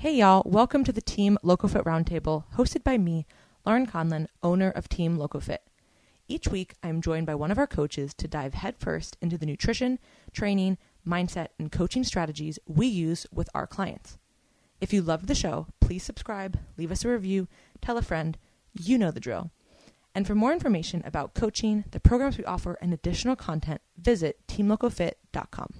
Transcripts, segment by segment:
Hey y'all, welcome to the Team LoCoFit Roundtable, hosted by me, Laurin and Gillian, owner of Team LoCoFit. Each week, I am joined by one of our coaches to dive headfirst into the nutrition, training, mindset, and coaching strategies we use with our clients. If you loved the show, please subscribe, leave us a review, tell a friend, you know the drill. And for more information about coaching, the programs we offer, and additional content, visit teamlocofit.com.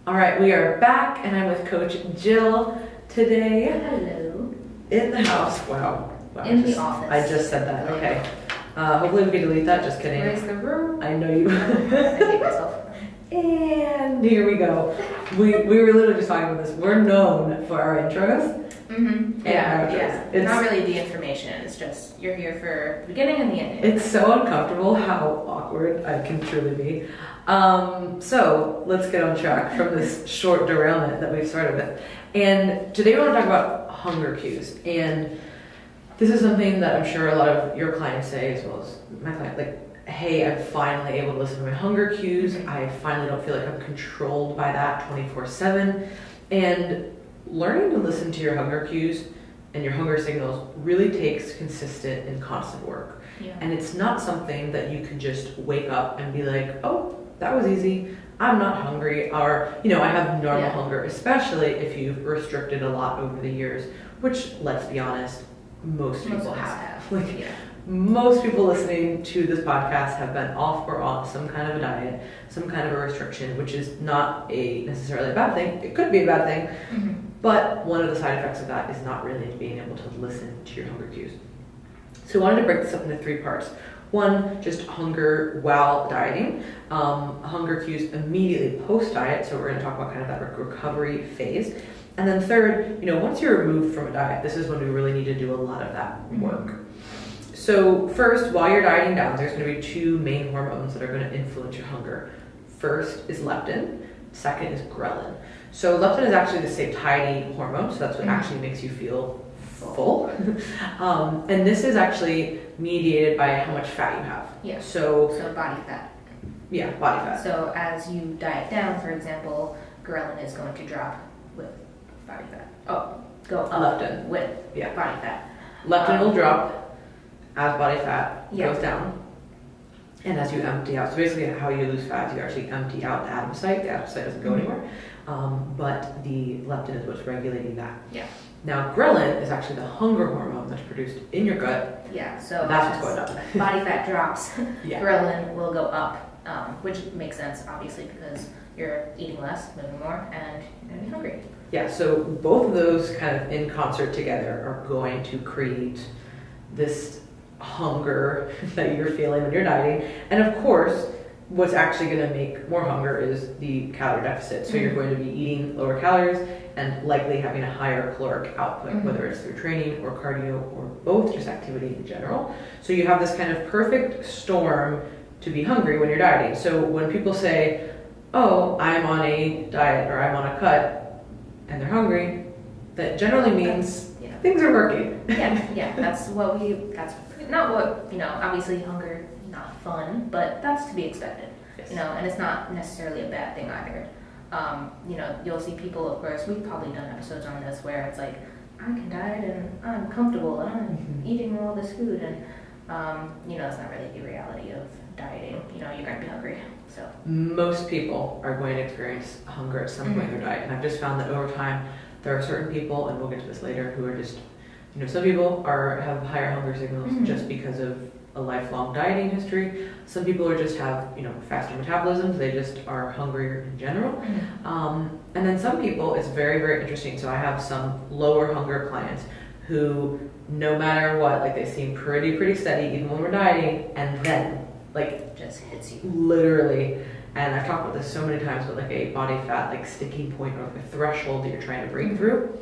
All right, we are back, and I'm with Coach Jill today. Hello. In the house. Wow. In the office. I just said that. Okay. Hopefully we can delete that. Just kidding. Where's the room? I know you. I hate myself. And here we go. We were literally just talking about this. We're known for our intros. Mm-hmm. Yeah. It's not really the information. It's just you're here for the beginning and the end. It's so uncomfortable how awkward I can truly be. So let's get on track from this short derailment that we've started with. And today we want to talk about hunger cues. And this is something that I'm sure a lot of your clients say, as well as my client, like, hey, I'm finally able to listen to my hunger cues. I finally don't feel like I'm controlled by that 24/7. And learning to listen to your hunger cues and your hunger signals really takes consistent and constant work. Yeah. And it's not something that you can just wake up and be like, oh, that was easy. I'm not hungry, or, I have normal hunger, especially if you've restricted a lot over the years, which, let's be honest, most people have. Most people listening to this podcast have been off or on some kind of a diet, some kind of a restriction, which is not necessarily a bad thing. It could be a bad thing, but one of the side effects of that is not really being able to listen to your hunger cues. So I wanted to break this up into 3 parts. One, just hunger while dieting, hunger cues immediately post-diet, so we're going to talk about kind of that recovery phase. And then third, once you're removed from a diet, this is when we really need to do a lot of that work. So first, while you're dieting down, there's going to be 2 main hormones that are going to influence your hunger. First is leptin, second is ghrelin. So leptin is actually the satiety hormone, so that's what actually makes you feel full. And this is actually mediated by how much fat you have. Yeah. So body fat. Yeah, body fat. So as you diet down, for example, ghrelin is going to drop with body fat. Go up leptin with body fat. Leptin will drop as body fat goes down. And as you empty out, so basically how you lose fat is you actually empty out the adipocyte. The adipocyte doesn't go anywhere, but the leptin is what's regulating that. Yeah. Now, ghrelin is actually the hunger hormone that's produced in your gut. Yeah, so that's what's going on. Body fat drops, ghrelin will go up, which makes sense, obviously, because you're eating less, moving more, and you're going to be hungry. Yeah, so both of those kind of in concert together are going to create this hunger that you're feeling when you're dieting. And of course, what's actually going to make more hunger is the calorie deficit. So you're going to be eating lower calories and likely having a higher caloric output, whether it's through training or cardio or both, just activity in general. So you have this kind of perfect storm to be hungry when you're dieting. So when people say, oh, I'm on a diet or I'm on a cut and they're hungry, that generally means things are working. That's not what, obviously hunger is not fun, but that's to be expected. Yes. And it's not necessarily a bad thing either. You'll see people, of course, we've probably done episodes on this where it's like, I can diet and I'm comfortable and I'm eating all this food, and it's not really the reality of dieting. You're going to be hungry. So most people are going to experience hunger at some point in their diet, and I've just found that over time there are certain people, and we'll get to this later, who are just, some people have higher hunger signals just because of a lifelong dieting history. Some people just have, faster metabolisms. They just are hungrier in general. And then some people, it's very, very interesting. So I have some lower hunger clients who, no matter what, they seem pretty steady even when we're dieting, and then just hits you. Literally. And I've talked about this so many times, but a body fat sticking point or a threshold that you're trying to break through.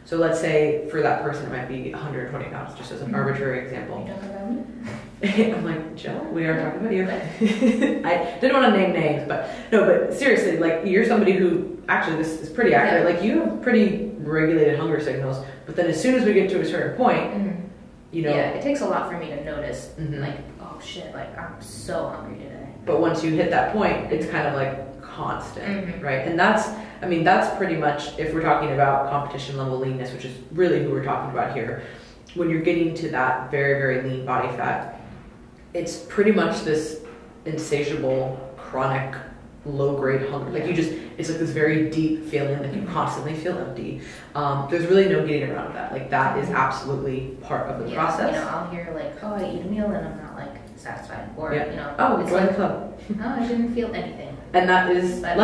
So let's say for that person it might be 120 pounds, just as an arbitrary example. Are you talking about me? I'm like, Jill, we are talking about you. I didn't want to name names, but seriously, you're somebody who, actually this is pretty accurate, you have pretty regulated hunger signals, but then as soon as we get to a certain point, it takes a lot for me to notice, oh shit, I'm so hungry today. But once you hit that point, it's kind of constant, right? And that's pretty much, if we're talking about competition level leanness, which is really who we're talking about here, when you're getting to that very, very lean body fat, it's pretty much this insatiable, chronic, low-grade hunger. Like it's like this very deep feeling that you constantly feel empty. There's really no getting around that. Like that is absolutely part of the process. I'll hear like, oh, I eat a meal and I'm not like satisfied, or oh, it's join like, the club. oh, I didn't feel anything. And that is like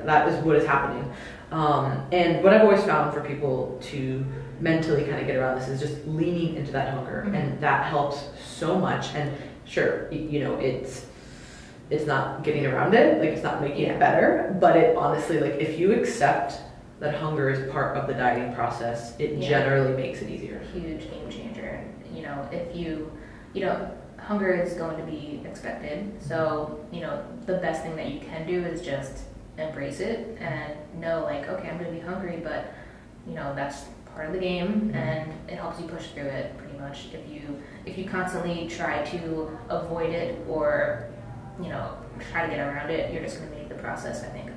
that is what is happening. And what I've always found for people to mentally kind of get around this is just leaning into that hunger, and that helps so much. And sure, it's not getting around it, like it's not making it better, but it honestly, like if you accept that hunger is part of the dieting process, it generally makes it easier. Huge game changer. If hunger is going to be expected, so the best thing that you can do is just embrace it and know, like, okay, I'm going to be hungry, but that's part of the game, and it helps you push through it pretty much. If you constantly try to avoid it or try to get around it, you're just going to make the process, I think,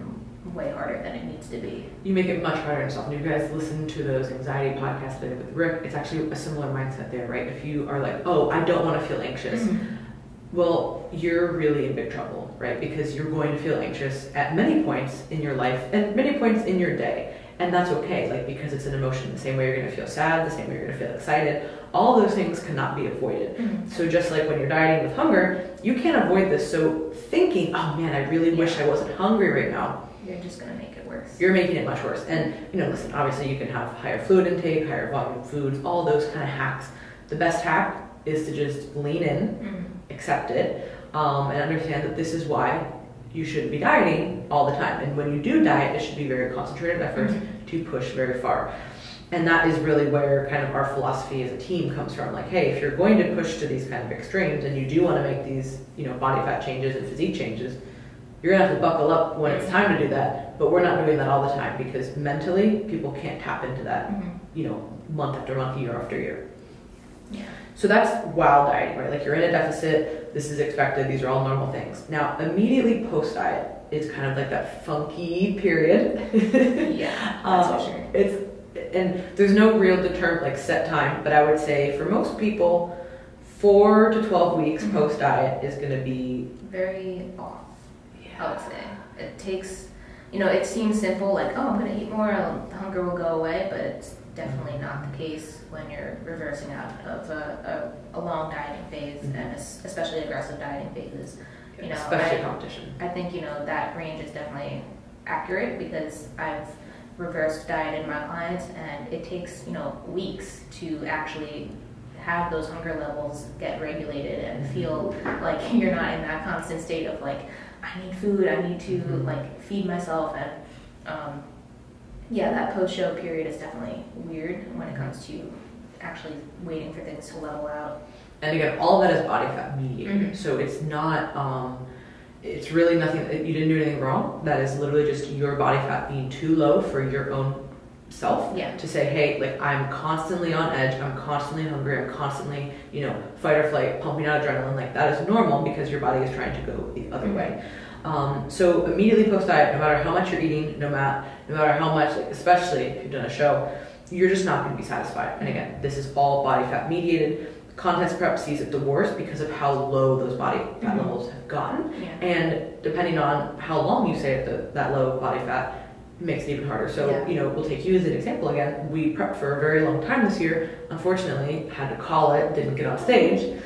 way harder than it needs to be. You make it much harder on yourself. And you guys listen to those anxiety podcasts that I did with Rick, it's actually a similar mindset there, right? If you are like, oh, I don't want to feel anxious, well, you're really in big trouble, right? Because you're going to feel anxious at many points in your life and many points in your day. And that's okay, like, because it's an emotion. The same way you're going to feel sad, the same way you're going to feel excited, all those things cannot be avoided. So just like when you're dieting with hunger, you can't avoid this. So thinking, oh man, I really wish I wasn't hungry right now, you're just going to make it worse. You're making it much worse. And listen, obviously you can have higher fluid intake, higher volume foods, all those kind of hacks. The best hack is to just lean in, accept it, and understand that this is why you shouldn't be dieting all the time. And when you do diet, it should be very concentrated efforts to push very far. And that is really where kind of our philosophy as a team comes from. Like, hey, if you're going to push to these kind of extremes and you do want to make these, body fat changes and physique changes, you're going to have to buckle up when it's time to do that. But we're not doing that all the time because mentally people can't tap into that, month after month, year after year. Yeah. So that's while dieting, right? Like you're in a deficit, this is expected, these are all normal things. Now, immediately post-diet is kind of like that funky period. Yeah, that's for sure. And there's no real set time, but I would say for most people, 4 to 12 weeks post-diet is going to be very off, I would say. It takes, it seems simple, like, oh, I'm going to eat more, the hunger will go away, but it's definitely not the case when you're reversing out of a long dieting phase, and especially aggressive dieting phases. Especially competition. I think, that range is definitely accurate because I've reversed diet in my clients, and it takes, weeks to actually have those hunger levels get regulated and feel like you're not in that constant state of like, I need food, I need to like feed myself. And that post-show period is definitely weird when it comes to actually waiting for things to level out. And again, all of that is body fat mediated. So it's not, it's really nothing, you didn't do anything wrong. That is literally just your body fat being too low for your own self. Yeah. To say, hey, like I'm constantly on edge, I'm constantly hungry, I'm constantly, fight or flight, pumping out adrenaline. Like that is normal because your body is trying to go the other way. So immediately post-diet, no matter how much you're eating, no matter how much, like especially if you've done a show, you're just not going to be satisfied. And again, this is all body fat mediated. Contest Prep sees it the worst because of how low those body fat levels have gotten. Yeah. And depending on how long you stay at that low body fat, it makes it even harder. So, we'll take you as an example again. We prepped for a very long time this year. Unfortunately, had to call it, didn't get on stage.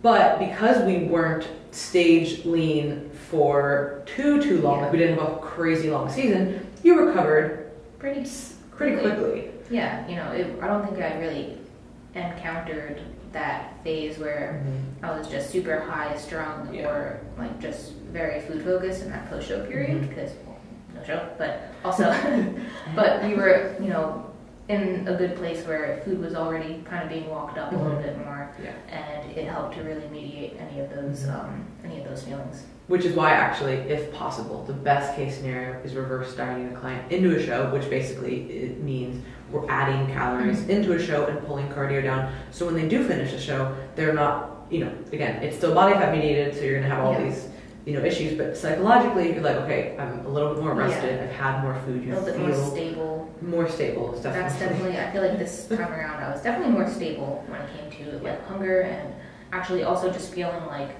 But because we weren't stage lean for too long, like we didn't have a crazy long season, you recovered pretty quickly. Yeah, I don't think I really encountered that phase where I was just super high strung or like just very food focused in that post show period because no show, but also but we were in a good place where food was already kind of being walked up a little bit more, and it helped to really mediate any of those feelings. Which is why actually, if possible, the best case scenario is reverse dieting a client into a show, which basically it means we're adding calories into a show and pulling cardio down. So when they do finish the show, they're not, again, it's still body fat mediated, so you're going to have all issues, but psychologically you're like, okay, I'm a little bit more rested, I've had more food, you a little bit more stable. More stable, definitely. That's definitely, I feel like this time around I was definitely more stable when it came to like hunger, and actually also just feeling like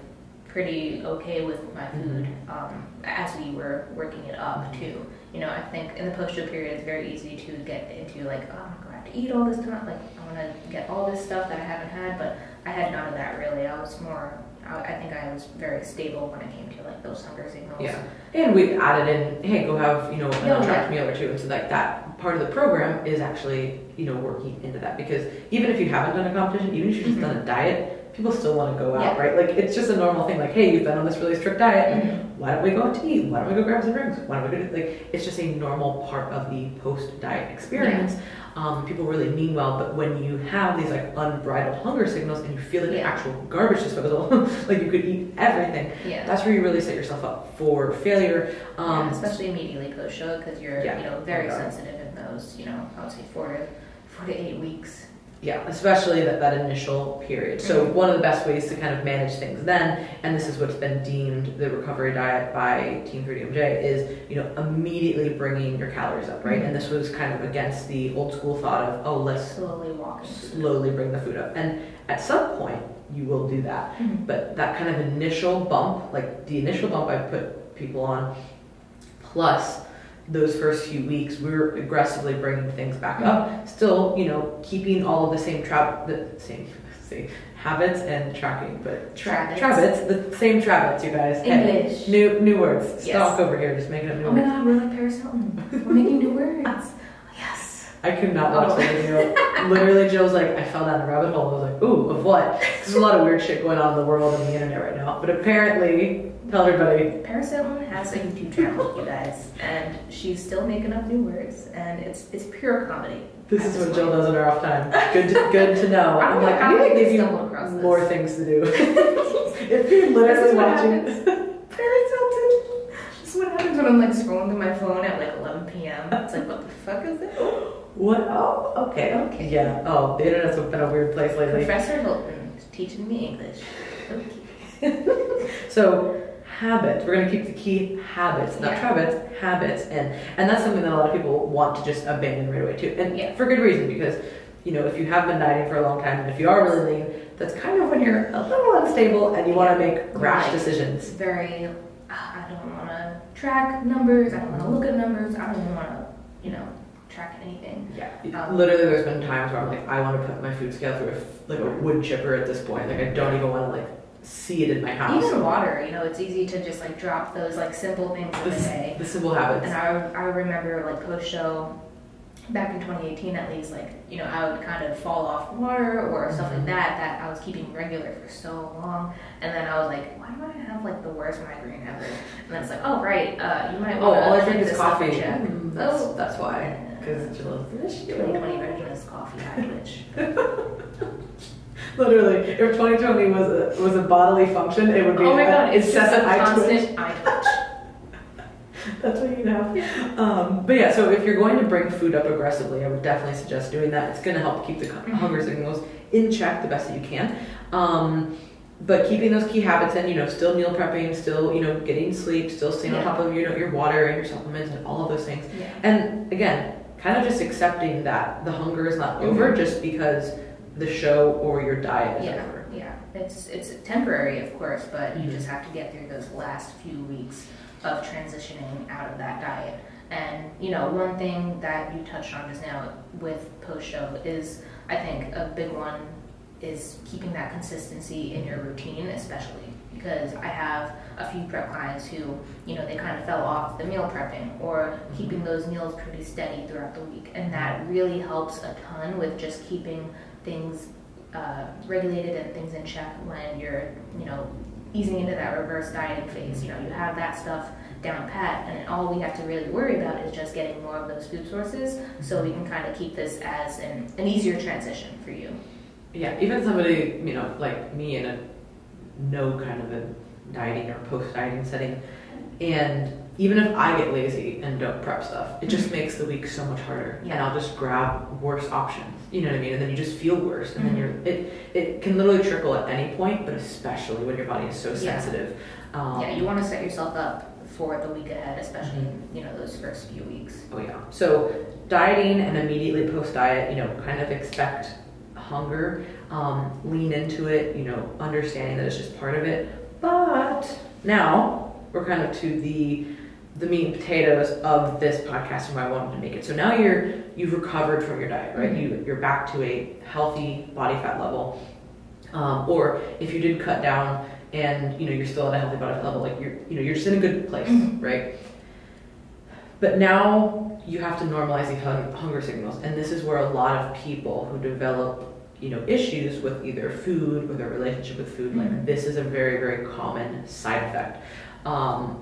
pretty okay with my food as we were working it up too. I think in the post-show period it's very easy to get into like, oh, I'm going to have to eat all this time, like I want to get all this stuff that I haven't had, but I had none of that really. I was more, I think I was very stable when it came to like those hunger signals. Yeah, and we added in, hey, go have an untracked meal or two, and so like that part of the program is actually working into that, because even if you haven't done a competition, even if you've just done a diet, people still want to go out, right? Like it's just a normal thing. Like, hey, you've been on this really strict diet. Why don't we go out to eat? Why don't we go grab some drinks? Why don't we go it's just a normal part of the post-diet experience. People really mean well, but when you have these like unbridled hunger signals and you feel like an actual garbage disposal, like you could eat everything, that's where you really set yourself up for failure. Especially immediately post-show, because you're very sensitive in those, I would say 4 to 8 weeks. Yeah, especially that initial period. So one of the best ways to kind of manage things then, and this is what's been deemed the recovery diet by Team 3DMJ, is immediately bringing your calories up, right? And this was kind of against the old school thought of, oh, let's slowly bring the food up. And at some point you will do that, but that kind of initial bump, like the initial bump I put people on, plus those first few weeks, we were aggressively bringing things back up. Still, keeping all of the same habits and tracking, but Trabbits, the same Trabbits, you guys. English. Hey, new words. Stalk over here, just making up new words. Oh my God, we're like Paris Hilton. We're making new words. Yes. I could not watch the video. Literally, Jill's like, I fell down a rabbit hole. I was like, ooh, of what? There's a lot of weird shit going on in the world and the internet right now. But apparently, tell everybody. Paris Hilton has a YouTube channel, you guys, and she's still making up new words, and it's pure comedy. This is what Jill does in her off time. Good to know. I'm like, I need to give you more things to do. If you're literally watching Paris Hilton, this is what happens when I'm like scrolling through my phone at like 11 p.m. It's like, what the fuck is this? What? Oh, okay. Yeah. Oh, the internet's been a weird place lately. Professor Hilton is teaching me English. Okay. So, habits. We're going to keep the key habits, not habits, habits. And that's something that a lot of people want to just abandon right away too. And for good reason, because, if you have been dieting for a long time and if you are really lean, that's kind of when you're a little unstable and you want to make rash decisions. It's very, I don't want to track numbers, I don't want to look at numbers, I don't even want to, track anything. Yeah. Literally, there's been times where I'm like, I want to put my food scale through a wood chipper at this point. Like, I don't even want to see it in my house. Even water, it's easy to just drop those simple things in the day. The simple habits. And I remember post-show, back in 2018 at least, I would kind of fall off water or stuff like that I was keeping regular for so long. And then I was like, why do I have the worst migraine ever? And then it's like, oh right, you might want to all I drink is coffee. That's why. Because Jill is 2020 version is coffee, I twitch. Literally, if 2020 was a bodily function, it would be it's just a constant eye twitch. That's what you have. But yeah, so if you're going to bring food up aggressively, I would definitely suggest doing that. It's going to help keep the hunger signals in check the best that you can. But keeping those key habits in, still meal prepping, still, getting sleep, still staying on top of, your water and your supplements and all of those things. Yeah. And again, kind of just accepting that the hunger is not over just because the show or your diet is over. Yeah, it's temporary, of course, but you just have to get through those last few weeks of transitioning out of that diet. And one thing that you touched on just now with post-show is, I think, a big one is keeping that consistency in your routine, especially because I have a few prep clients who, they kind of fell off the meal prepping or keeping those meals pretty steady throughout the week, and that really helps a ton with just keeping things regulated and things in check when you're, easing into that reverse dieting phase. You have that stuff down pat, and all we have to really worry about is just getting more of those food sources so we can kind of keep this as an easier transition for you. Yeah, even somebody, like me in a no kind of a dieting or post-dieting setting, and even if I get lazy and don't prep stuff, it just makes the week so much harder. Yeah. And I'll just grab worse options. You know what I mean? And then you just feel worse. And then it can literally trickle at any point, but especially when your body is so sensitive. You want to set yourself up for the week ahead, especially those first few weeks. Oh yeah. So dieting and immediately post diet, kind of expect hunger, lean into it, understanding that it's just part of it. But now we're kind of to the meat and potatoes of this podcast and why I wanted to make it. So now you've recovered from your diet, right? You're back to a healthy body fat level. Or if you did cut down and you're still at a healthy body fat level, like you're just in a good place, right? But now you have to normalize the hunger signals, and this is where a lot of people who develop issues with either food or their relationship with food, like this is a very, very common side effect.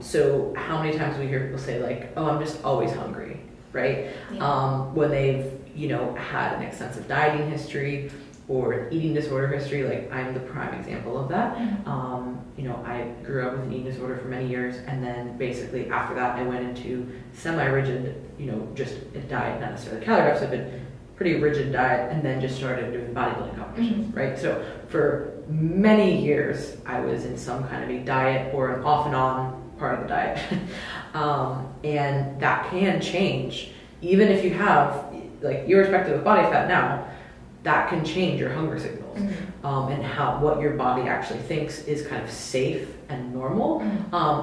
So how many times we hear people say like, oh, I'm just always hungry, right? Yeah. When they've had an extensive dieting history or an eating disorder history, like I'm the prime example of that. I grew up with an eating disorder for many years, and then basically after that I went into semi-rigid, just a diet, not necessarily calorie deficit, but pretty rigid diet, and then just started doing bodybuilding competitions, right? So for many years I was in some kind of a diet or an off and on part of the diet. And that can change, even if you have, like, irrespective of body fat now, that can change your hunger signals, and what your body actually thinks is kind of safe and normal.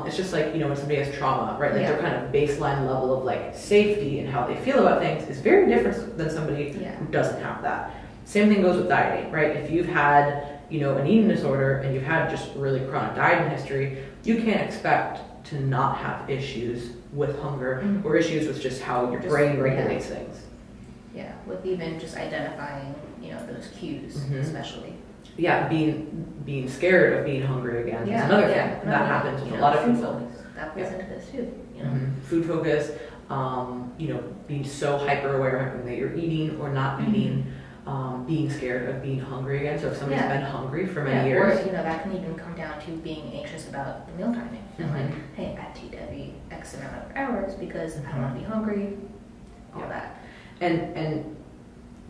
It's just like, when somebody has trauma, right? Like their kind of baseline level of like safety and how they feel about things is very different than somebody who doesn't have that. Same thing goes with dieting, right? If you've had, an eating disorder and you've had just really chronic dieting history, you can't expect to not have issues with hunger or issues with just how your brain regulates things. Yeah, with even just identifying, those cues, especially. Yeah, being scared of being hungry again is another thing. That happens with a lot of people. Focus. That plays into this too. Food focus, being so hyper aware of everything that you're eating or not eating, being scared of being hungry again. So if somebody's been hungry for many years, or that can even come down to being anxious about the meal timing. And like, hey, I have to eat every X amount of hours because I don't want to be hungry. All that. And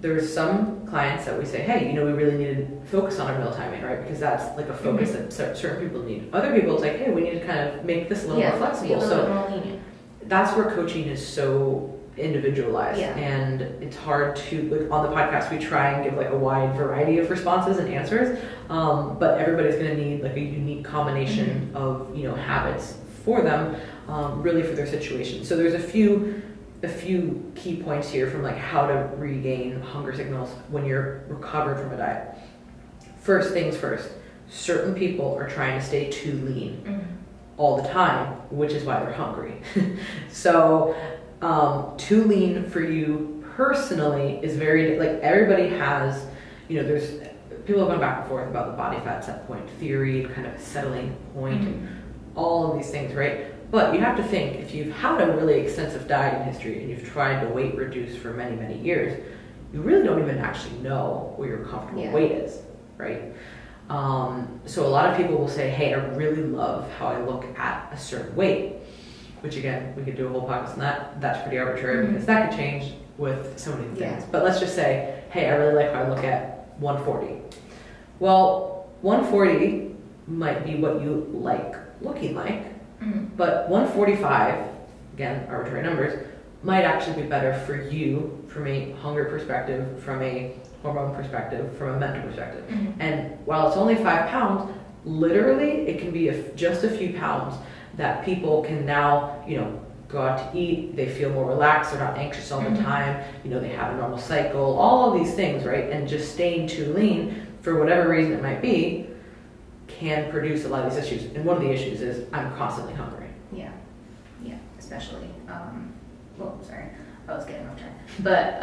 there's some clients that we say, hey, we really need to focus on our meal timing, right? Because that's like a focus that certain people need. Other people, it's like, hey, we need to kind of make this a little more flexible. So that's where coaching is so individualized, and it's hard to, like, on the podcast we try and give like a wide variety of responses and answers, but everybody's going to need like a unique combination of habits for them, really for their situation. So there's a few key points here from like how to regain hunger signals when you're recovered from a diet. First things first, certain people are trying to stay too lean all the time, which is why they're hungry. So too lean for you personally is very, like, everybody has, there's people have gone back and forth about the body fat set point theory, kind of settling point, all of these things, right? But you have to think, if you've had a really extensive dieting history and you've tried to weight reduce for many, many years, you really don't even actually know what your comfortable weight is, right? So a lot of people will say, hey, I really love how I look at a certain weight, which again, we could do a whole podcast on that. That's pretty arbitrary because that could change with so many things. But let's just say, hey, I really like how I look at 140. Well, 140 might be what you like looking like, but 145, again, arbitrary numbers, might actually be better for you from a hunger perspective, from a hormone perspective, from a mental perspective. And while it's only 5 pounds, literally it can be just a few pounds that people can now, go out to eat, they feel more relaxed, they're not anxious all the time, they have a normal cycle, all of these things, right? And just staying too lean, for whatever reason it might be, can produce a lot of these issues. And one of the issues is I'm constantly hungry. Yeah, especially, sorry, I was getting off track. But,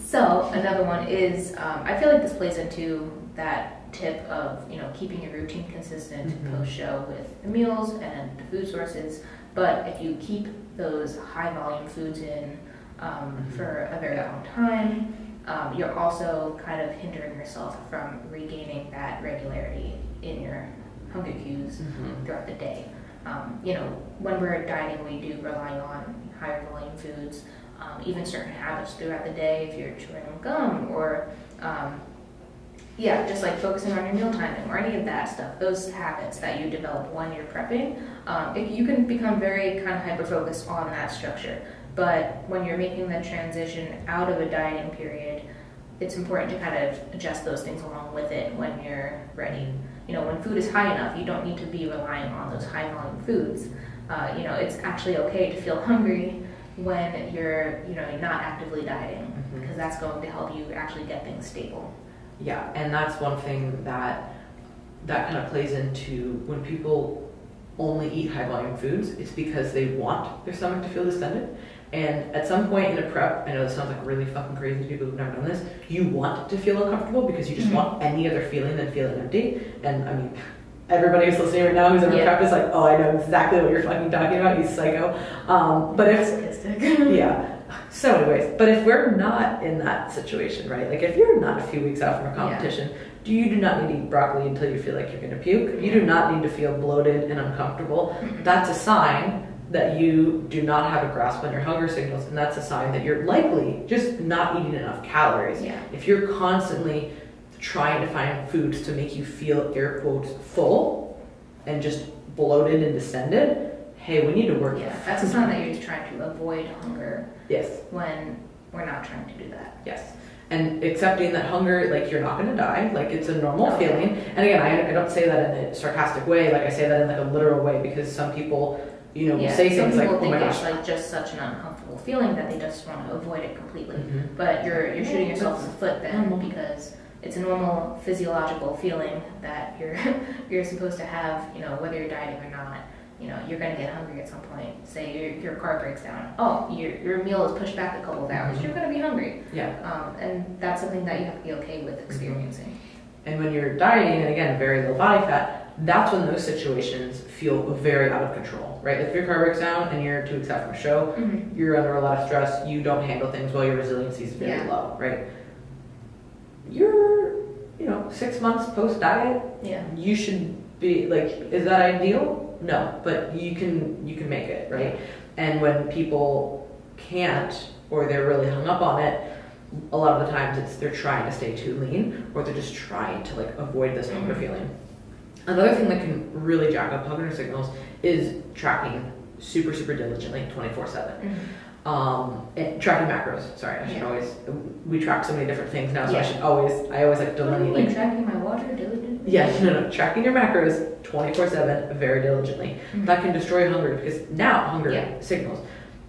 so another one is, I feel like this plays into that tip of, keeping your routine consistent post-show with the meals and the food sources. But if you keep those high volume foods in for a very long time, you're also kind of hindering yourself from regaining that regularity in your hunger cues throughout the day. You know, when we're dieting, we do rely on higher volume foods, even certain habits throughout the day. If you're chewing gum or just like focusing on your meal timing or any of that stuff, those habits that you develop when you're prepping, you can become very kind of hyper-focused on that structure. But when you're making the transition out of a dieting period, it's important to kind of adjust those things along with it when you're ready. You know, when food is high enough, you don't need to be relying on those high volume foods. You know, it's actually okay to feel hungry when you're not actively dieting, because that's going to help you actually get things stable. Yeah, and that's one thing that kind of plays into when people only eat high volume foods. It's because they want their stomach to feel distended. And at some point in a prep, I know this sounds like really fucking crazy to people who've never done this, you want to feel uncomfortable because you just want any other feeling than feeling empty. And I mean, everybody who's listening right now who's ever prep is like, oh, I know exactly what you're fucking talking about, you psycho. But so anyways, but if we're not in that situation, right? Like if you're not a few weeks out from a competition, you do not need to eat broccoli until you feel like you're gonna puke. You do not need to feel bloated and uncomfortable. That's a sign that you do not have a grasp on your hunger signals, and that's a sign that you're likely just not eating enough calories. If you're constantly trying to find foods to make you feel, air quotes, full and just bloated and distended, hey, we need to work. That's a sign that you're trying to avoid hunger. Yes. When we're not trying to do that. Yes. And accepting that hunger, like, you're not going to die, like, it's a normal feeling. And again, I don't say that in a sarcastic way, like I say that in like a literal way, because some people, you know, will say things like, oh my gosh, it's like just such an uncomfortable feeling that they just want to avoid it completely. But you're shooting yourself in the foot then, because it's a normal physiological feeling that you're supposed to have, you know, whether you're dieting or not. You know, you're going to get hungry at some point. Say your car breaks down. Oh, your meal is pushed back a couple of hours. You're going to be hungry. And that's something that you have to be okay with experiencing. And when you're dieting, and again, very low body fat, that's when those situations feel very out of control, right? If your car breaks down and you're 2 weeks out from a show, you're under a lot of stress, you don't handle things well, your resiliency is very low, right? You're, 6 months post-diet, you should be, like, is that ideal? No, but you can make it, right? And when people can't, or they're really hung up on it, a lot of the times they're trying to stay too lean, or they're just trying to like avoid this hunger feeling. Another thing that can really jack up hunger signals is tracking super diligently 24/7. And tracking macros. Sorry, I should always. We track so many different things now, so I always like delineate. Tracking my water diligently. Yes, no. Tracking your macros 24/7 very diligently. That can destroy hunger signals,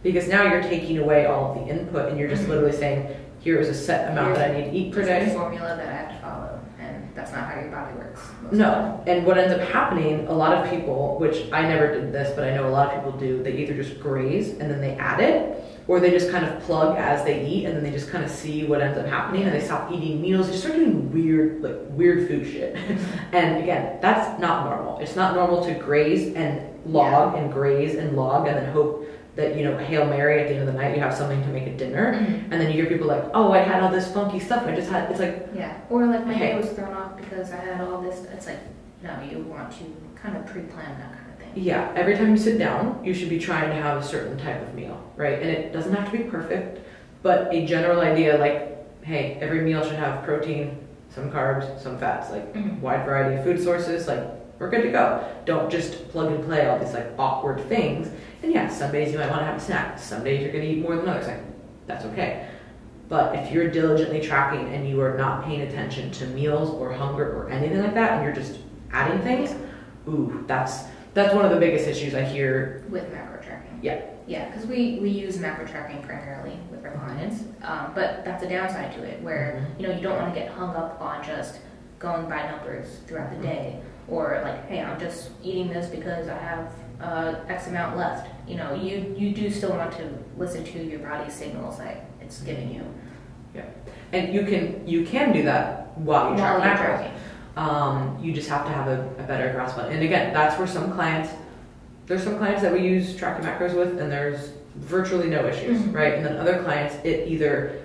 because now you're taking away all of the input and you're just literally saying, here is a set amount that I need to eat per day. There's a formula that I have to follow, and that's not how your body works. No, and what ends up happening, a lot of people, which I never did this, but I know a lot of people do, they either just graze and then they add it, or they just kind of plug as they eat and then they just kind of see what ends up happening and they stop eating meals. They just start doing weird food shit. And again, that's not normal. It's not normal to graze and log and graze and log and then hope that, Hail Mary at the end of the night you have something to make a dinner. And then you hear people like, oh, I had all this funky stuff. It's like... Yeah, or like my day was thrown off because I had all this. It's like, no, you want to kind of pre-plan that kind of thing. Yeah, every time you sit down, you should be trying to have a certain type of meal, right? And it doesn't have to be perfect, but a general idea like, hey, every meal should have protein, some carbs, some fats, like wide variety of food sources, like we're good to go. Don't just plug and play all these like awkward things. And yeah, some days you might want to have a snack. Some days you're going to eat more than others. Like, that's okay. But if you're diligently tracking and you are not paying attention to meals or hunger or anything like that, and you're just adding things, that's one of the biggest issues I hear with macro tracking. Yeah, because we use macro tracking primarily with our clients, but that's a downside to it, where you don't want to get hung up on just going by numbers throughout the day, or like, hey, I'm just eating this because I have X amount left. You do still want to listen to your body's signals that it's giving you. Yeah, and you can do that while you track macros. You just have to have a better grasp on it. And again, that's where there's some clients that we use tracking macros with, and there's virtually no issues, right? And then other clients, it either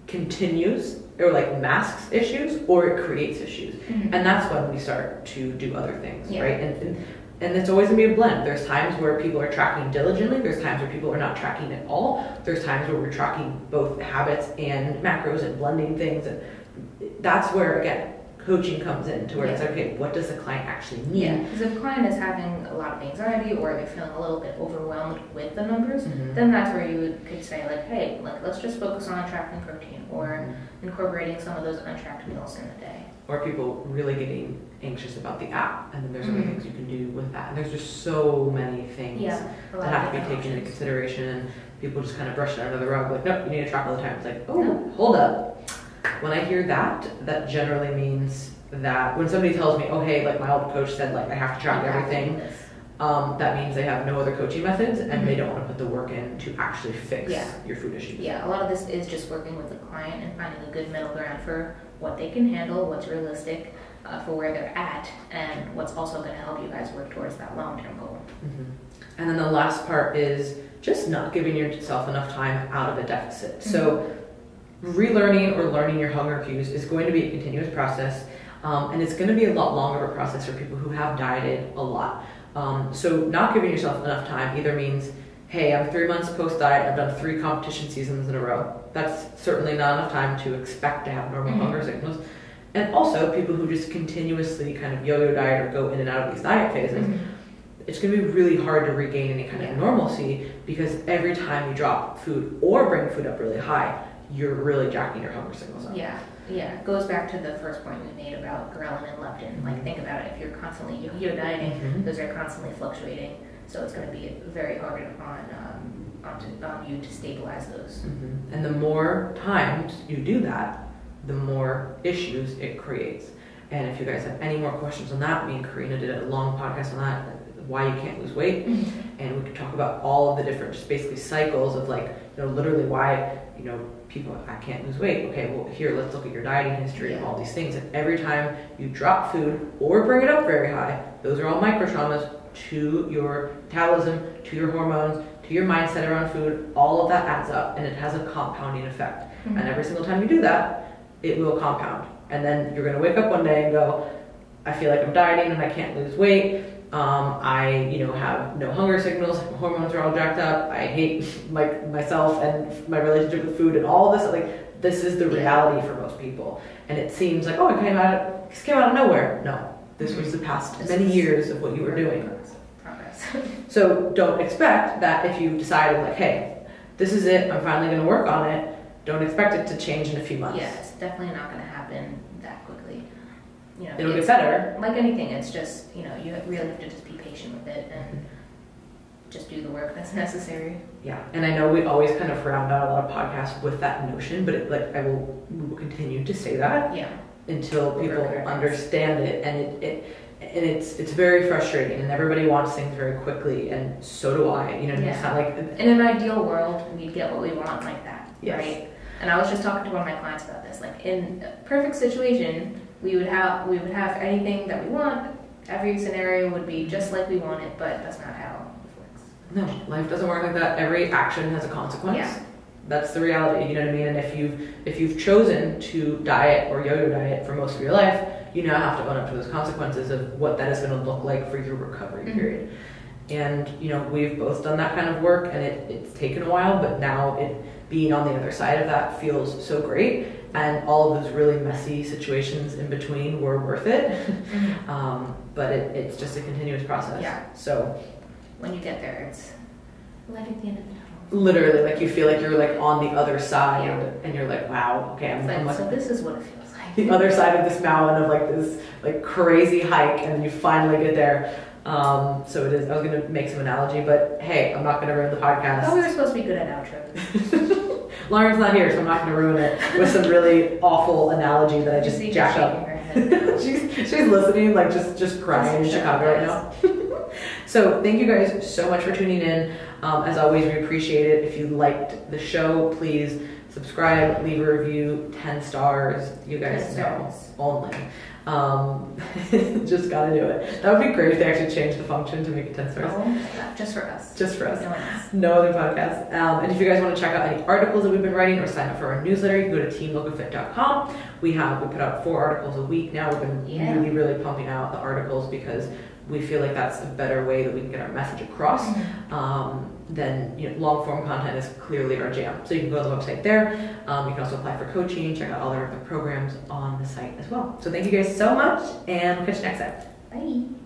continues or like masks issues, or it creates issues. And that's when we start to do other things, right? And And it's always gonna be a blend. There's times where people are tracking diligently. There's times where people are not tracking at all. There's times where we're tracking both habits and macros and blending things. And that's where, again, coaching comes in to where it's like, okay, what does the client actually need? Yeah, because if a client is having a lot of anxiety or they're feeling a little bit overwhelmed with the numbers, then that's where you could say like, hey, like let's just focus on tracking protein or incorporating some of those untracked meals in the day. Or people really getting anxious about the app, and then there's other things you can do with that. And there's just so many things that have to be taken into consideration. People just kind of brush it under the rug, like, nope, you need to track all the time. It's like, oh, hold up. When I hear that, that generally means that when somebody tells me, oh, hey, like my old coach said, like I have to track everything, that means they have no other coaching methods and they don't want to put the work in to actually fix your food issues. Yeah, a lot of this is just working with the client and finding a good middle ground for what they can handle, what's realistic for where they're at, and what's also going to help you guys work towards that long-term goal. And then the last part is just not giving yourself enough time out of a deficit. So relearning or learning your hunger cues is going to be a continuous process, and it's going to be a lot longer of a process for people who have dieted a lot. So not giving yourself enough time either means, hey, I'm 3 months post-diet, I've done 3 competition seasons in a row. That's certainly not enough time to expect to have normal hunger signals. And also, people who just continuously kind of yo-yo diet or go in and out of these diet phases, it's going to be really hard to regain any kind of normalcy, because every time you drop food or bring food up really high, you're really jacking your hunger signals up. Yeah, it goes back to the first point we made about ghrelin and leptin. Like, think about it, if you're constantly yo-yo dieting, those are constantly fluctuating, so it's going to be very hard on you to stabilize those. And the more times you do that, the more issues it creates. And if you guys have any more questions on that, me and Karina did a long podcast on that, why you can't lose weight, and we could talk about all of the different, just basically cycles of like, you know, literally why, you know, people, I can't lose weight. Okay, well here, let's look at your dieting history and all these things. And every time you drop food or bring it up very high, those are all micro traumas to your metabolism, to your hormones, to your mindset around food. All of that adds up, and it has a compounding effect. And every single time you do that, it will compound. And then you're going to wake up one day and go, I feel like I'm dieting and I can't lose weight. I, you know, have no hunger signals. My hormones are all jacked up. I hate myself and my relationship with food and all this. Like, this is the reality for most people. And it seems like, oh, it came out of nowhere. No, this was the past many years of what you were doing. Progress. So don't expect that if you decided like, hey, this is it, I'm finally going to work on it. Don't expect it to change in a few months. Yeah, it's definitely not going to happen that quickly. You know, it'll get better. Like anything, it's just, you know, you really have to just be patient with it and just do the work that's necessary. Yeah, and I know we always kind of round out a lot of podcasts with that notion, but we will continue to say that until people understand it, and it's very frustrating, and everybody wants things very quickly, and so do I. You know, it's not like in an ideal world we'd get what we want like that, right? And I was just talking to one of my clients about this. Like, in a perfect situation, we would have anything that we want. Every scenario would be just like we want it, but that's not how it works. No, life doesn't work like that. Every action has a consequence. Yeah. That's the reality, you know what I mean? And if you've chosen to diet or yo-yo diet for most of your life, you now have to own up to those consequences of what that is going to look like for your recovery period. And, you know, we've both done that kind of work, and it's taken a while, but now being on the other side of that feels so great. And all of those really messy situations in between were worth it. But it's just a continuous process. Yeah. So when you get there, it's light at the end of the tunnel. Literally, like, you feel like you're like on the other side, and you're like, wow, okay, I'm like, so this is what it feels like. The other side of this mountain of like this like crazy hike, and then you finally get there. So it is. I was gonna make some analogy, but hey, I'm not gonna ruin the podcast. I thought we were supposed to be good at outros. Lauren's not here, so I'm not gonna ruin it with some really awful analogy that I just jacked up. she's listening, like just crying in Chicago right now. So thank you guys so much for tuning in. As always, we appreciate it. If you liked the show, please subscribe, leave a review, 10 stars. You guys know only. Just gotta do it. That would be great if they actually changed the function to make it 10 stars. Oh my God, just for us. Just for us. No one else. No other podcast. And if you guys want to check out any articles that we've been writing or sign up for our newsletter, you can go to teamlocofit.com. We put out 4 articles a week now. We've been really pumping out the articles because we feel like that's a better way that we can get our message across. Then long form content is clearly our jam. So you can go to the website there. You can also apply for coaching, check out all our other programs on the site as well. So thank you guys so much, and we'll catch you next time. Bye.